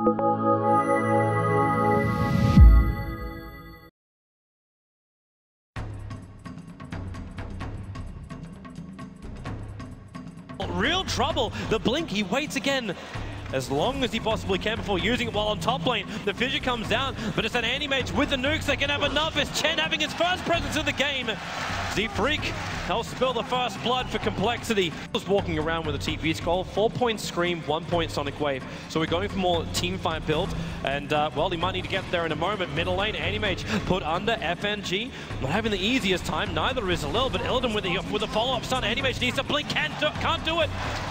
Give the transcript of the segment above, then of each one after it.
Real trouble. The blink, he waits again as long as he possibly can before using it while on top lane. The fissure comes down, but it's an anti-mage with the nukes that can have enough. It's Chen having his first presence in the game. Z-Freak helps spill the first blood for complexity. Just walking around with a TP scroll, 4-point Scream, 1-point Sonic Wave. So we're going for more team fight build, and well, he might need to get there in a moment. Middle lane, anti-mage put under FNG. Not having the easiest time, neither is Lil, but Illidan with a follow-up stun. Anti-mage needs to blink, can't do it.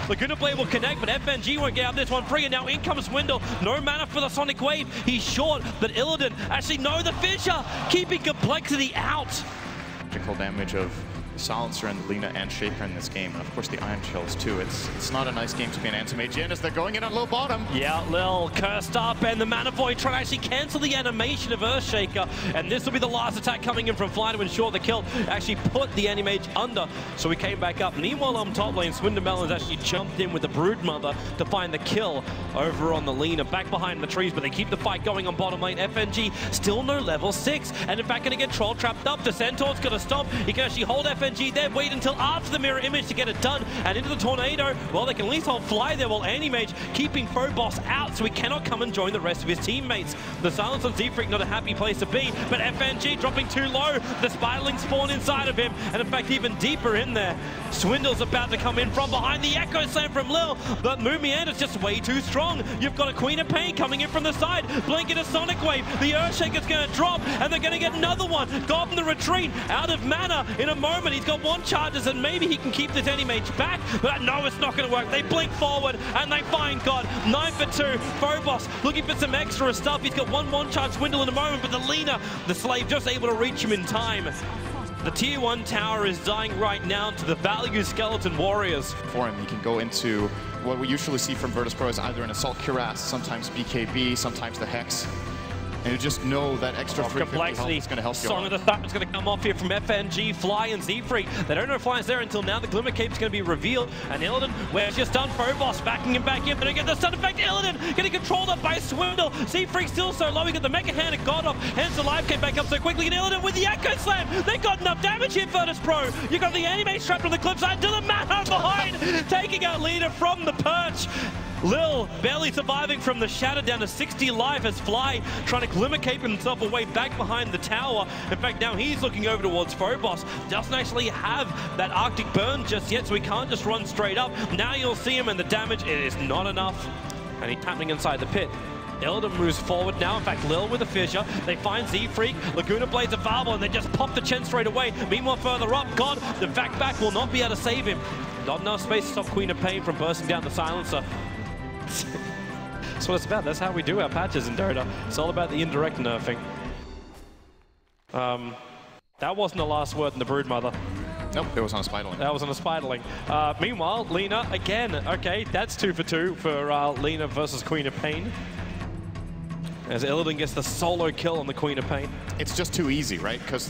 Laguna Blade will connect, but FNG won't get out this one free, and now in comes Swindle. No mana for the Sonic Wave. He's short, but Illidan actually no the fissure, keeping complexity out. Damage of Silencer and Lina and Shaker in this game, and of course the Iron Shells too. It's not a nice game to be an anti-mage in as they're going in on low bottom. Yeah, Lil cursed up, and the Mana Void trying to actually cancel the animation of Earthshaker, and this will be the last attack coming in from Fly to ensure the kill. Actually put the anti-mage under, so he came back up. Meanwhile on top lane, Swindermelon's actually jumped in with the Broodmother to find the kill over on the Lina, back behind the trees, but they keep the fight going on bottom lane. FNG still no level 6, and in fact gonna get Troll trapped up. The Centaur's gonna stop. He can actually hold FNG there, wait until after the mirror image to get it done, and into the tornado. Well, they can at least hold Fly there while Anti-Mage keeping Phobos out, so he cannot come and join the rest of his teammates. The silence on Z-Freak, not a happy place to be, but FNG dropping too low. The Spiderling spawn inside of him, and in fact even deeper in there. Swindle's about to come in from behind. The Echo Slam from Lil, but Moomianda's just way too strong. You've got a Queen of Pain coming in from the side, blinking a Sonic Wave. The Earthshaker's going to drop, and they're going to get another one. Goblin the retreat, out of mana in a moment. He's got one charges, and maybe he can keep this anti-mage back, but no, it's not going to work. They blink forward, and they find God. 9 for 2. Phobos looking for some extra stuff. He's got one charge Swindle in a moment, but the Lina, the slave, just able to reach him in time. The tier 1 tower is dying right now to the value Skeleton Warriors. For him, he can go into what we usually see from Virtus.Pro is either an Assault Cuirass, sometimes BKB, sometimes the Hex. And you just know that extra complexity is going to help you. Song of the Thumb is going to come off here from FNG, Fly, and Z-Freak. They don't know Fly's there until now. The Glimmer Cape's going to be revealed. And Illidan, where it's just done, Phobos backing him back in. But again, the stun effect, Illidan getting controlled up by Swindle. Z-Freak still so low. He got the Mega Hand and got off. Hence the life came back up so quickly. And Illidan with the Echo Slam. They got enough damage here, Virtus.Pro. You got the anti-mage trapped on the cliff side. Dylan Mana behind, taking out leader from the perch. Lil barely surviving from the shatter, down to 60 life as Fly trying to Glimmer Cape himself away back behind the tower. In fact, now he's looking over towards Phobos. Doesn't actually have that Arctic burn just yet, so he can't just run straight up. Now you'll see him, and the damage, it is not enough. And he's happening inside the pit. Illidan moves forward now. In fact, Lil with a fissure. They find Z-Freak. Laguna Blade's available, and they just pop the Chen straight away. Meanwhile, further up, God, the back will not be able to save him. Not enough space to stop Queen of Pain from bursting down the silencer. That's what it's about. That's how we do our patches in Dota. It's all about the indirect nerfing. That wasn't the last word in the Broodmother. Nope, it was on a Spiderling. That was on a Spiderling. Meanwhile, Lina again. Okay, that's 2 for 2 for Lina versus Queen of Pain. As Illidan gets the solo kill on the Queen of Pain. It's just too easy, right? Because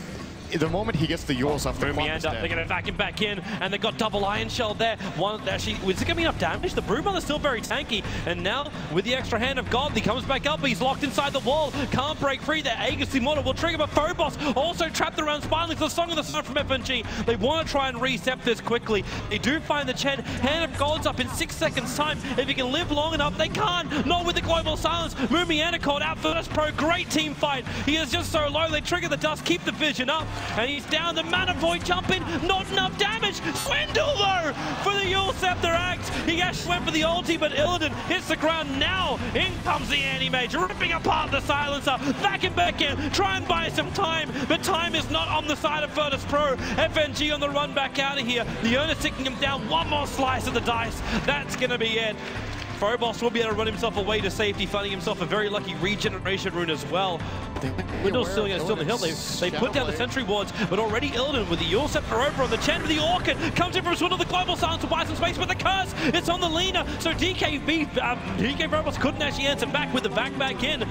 the moment he gets the yours off the they're going to vac him back in, and they've got double Iron Shell there. One actually, is it going to be enough damage? The Broodmother's still very tanky, and now with the extra hand of God, he comes back up, but he's locked inside the wall. Can't break free there. Aegis Immortal will trigger, but Phobos also trapped around Spiderling. The Song of the Sun from FNG. They want to try and reset this quickly. They do find the Chen. Hand of God's up in 6 seconds time. If he can live long enough, they can't. Not with the Global Silence. Moomianda called out Virtus.Pro. Great team fight. He is just so low. They trigger the dust, keep the vision up, and he's down. The Mana Void jumping, not enough damage. Swindle though for the Yule Scepter Axe. He actually went for the ulti, but Illidan hits the ground now. In comes the anti-mage, ripping apart the silencer. Back in, try and buy some time, but time is not on the side of Virtus.Pro. FNG on the run back out of here. The owner's ticking him down. One more slice of the dice. That's gonna be it. Phobos will be able to run himself away to safety, finding himself a very lucky regeneration rune as well. Window's still in the hill. They put down the sentry wards, but already Illidan with the Yule Scepter over on the Chen with the Orchid comes in from Swindle, the Global Silence to buy some space, but the curse, it's on the Lina, so DK Phobos couldn't actually answer back with the back in.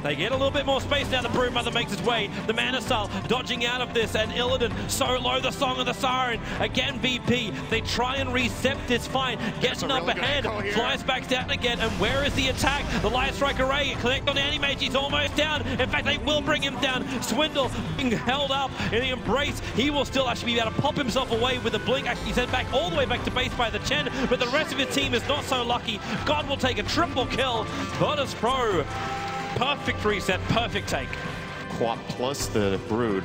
They get a little bit more space now. The Broodmother makes its way. The Manasal dodging out of this, and Illidan so low. The Song of the Siren. Again, VP. They try and reset this fight. Gets an upper hand. Flies back down again. And where is the attack? The Light Strike Array. Collect on the Animage. He's almost down. In fact, they will bring him down. Swindle being held up in the embrace. He will still actually be able to pop himself away with a blink. Actually sent back all the way back to base by the Chen. But the rest of his team is not so lucky. God will take a triple kill. Virtus.Pro. Perfect reset, perfect take. Quap plus the Brood.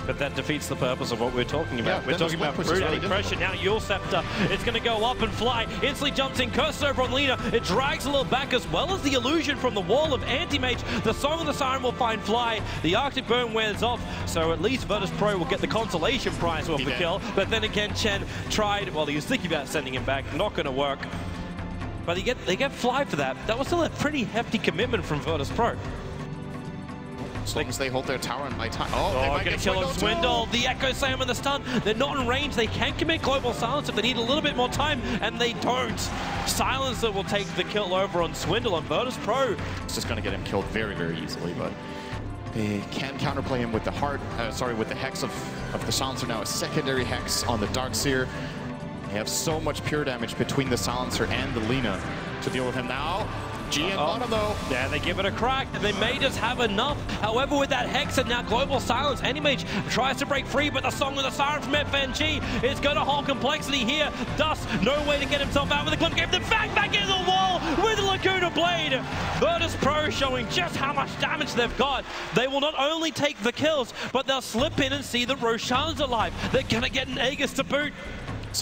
But that defeats the purpose of what we're talking about. We're talking about Brood adding pressure. Now Yule Scepter is going to go up and fly. Instantly jumps in, curses over on Lina. It drags a little back as well as the illusion from the wall of Anti-Mage. The Song of the Siren will find Fly. The Arctic Burn wears off. So at least Virtus.Pro will get the consolation prize off the kill. But then again, Chen tried, well, he was thinking about sending him back. Not going to work. But they get Fly for that. That was still a pretty hefty commitment from Virtus.Pro. As long as they hold their tower and buy time. Oh, they're going to kill him. Swindle, the Echo Slam and the stun. They're not in range. They can commit Global Silence if they need a little bit more time, and they don't. Silencer will take the kill over on Swindle, and Virtus.Pro. It's just going to get him killed very, very easily, but they can counterplay him with the with the Hex of the Silencer now. A secondary Hex on the Darkseer. They have so much pure damage between the Silencer and the Lina to deal with him now. GN bottom though. Yeah, they give it a crack, and they may just have enough. However, with that Hex and now Global Silence, Animage tries to break free, but the Song of the Siren from FNG is going to hold complexity here. Dust, no way to get himself out with the clip. Gave the back into the wall with the Laguna Blade. Virtus.Pro showing just how much damage they've got. They will not only take the kills, but they'll slip in and see that Roshan's alive. They're going to get an Aegis to boot.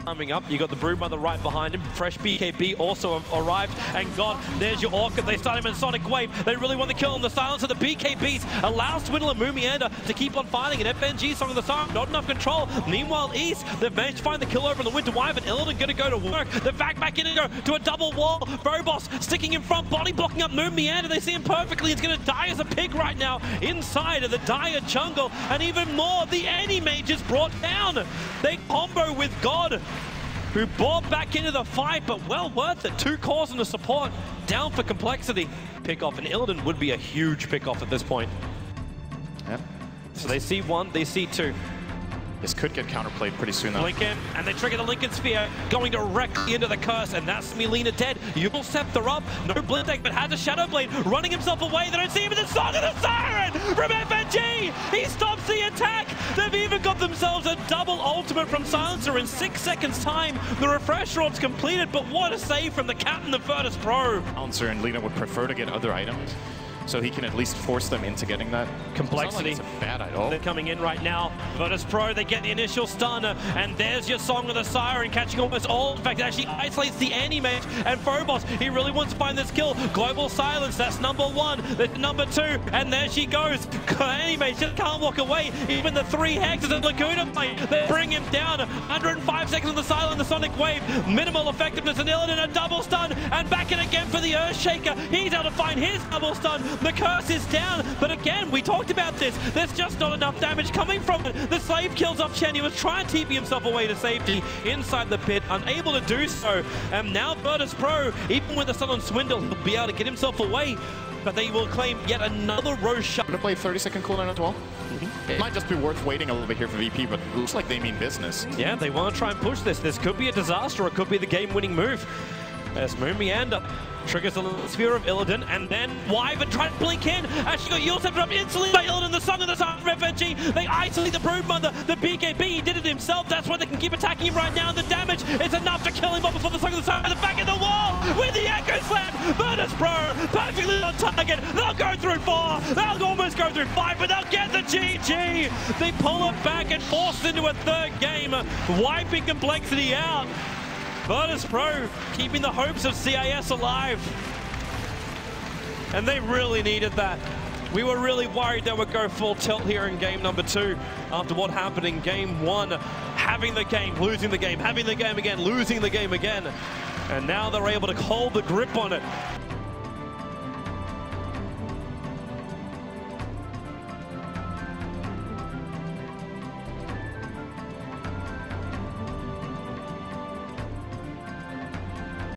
Coming up, you got the Broodmother right behind him. Fresh BKB also arrived, and God, there's your Orchid. They start him in Sonic Wave. They really want to kill him. The silence of the BKBs allows Swindle and Moomiander to keep on fighting. And FNG Song of the Siren, not enough control. Meanwhile, East, they've managed to find the kill over on the Winter Wyvern. Illidan going to go to work. They're back in and go to a double wall. Phobos sticking in front, body blocking up Moomiander. They see him perfectly. He's going to die as a pig right now inside of the dire jungle. And even more, the Animage is brought down. They combo with God, who bought back into the fight, but well worth it. 2 cores and a support down for complexity. Pick off, and Illidan would be a huge pick off at this point. Yep. So they see 1, they see 2. This could get counterplayed pretty soon though. Lincoln, and they trigger the Lincoln Sphere, going directly into the curse, and that's Melina dead. Yule Scepter up, no blink deck, but has a Shadow Blade, running himself away. They don't see him in the Song of the Siren from FNG! He stops the attack! They've even got themselves a double ultimate from Silencer in 6 seconds time. The refresh rod's completed, but what a save from the captain of Virtus.Pro. Silencer and Lina would prefer to get other items, so he can at least force them into getting that. Complexity. It's not like it's a bad idol. They're coming in right now. Virtus.Pro, they get the initial stun, and there's your Song of the Siren, catching almost all. In fact, it actually isolates the Animage, and Phobos, he really wants to find this kill. Global Silence, that's number 1. That's number 2, and there she goes. Animage just can't walk away. Even the 3 hexes of Laguna Blade, they bring him down. 105 seconds of the Silent, the Sonic Wave. Minimal effectiveness, and Illidan a double stun, and back in again for the Earthshaker. He's able to find his double stun. The curse is down, but again, we talked about this. There's just not enough damage coming from it. The slave kills off Chen. He was trying to TP himself away to safety inside the pit, unable to do so. And now Virtus.Pro, even with the stun on Swindle, he'll be able to get himself away. But they will claim yet another Roshan. Gonna play 30-second cooldown as well. It might just be worth waiting a little bit here for VP, but it looks like they mean business. Yeah, they want to try and push this. This could be a disaster, or it could be the game-winning move. As Moomiander triggers the little sphere of Illidan, and then Wyvern trying to blink in. Actually got Yule Scepter up instantly by Illidan, the Song of the Siren from FNG. They isolate the Broodmother, the BKB, he did it himself. That's why they can keep attacking him right now. The damage is enough to kill him off before the Song of the Siren, the back of the wall with the Echo Slam. Virtus.Pro perfectly on target. They'll go through 4, they'll almost go through 5, but they'll get the GG. They pull it back and force it into a 3rd game, wiping complexity out. Virtus.Pro keeping the hopes of CIS alive. And they really needed that. We were really worried they would go full tilt here in game number 2 after what happened in game 1. Having the game, losing the game, having the game again, losing the game again. And now they're able to hold the grip on it.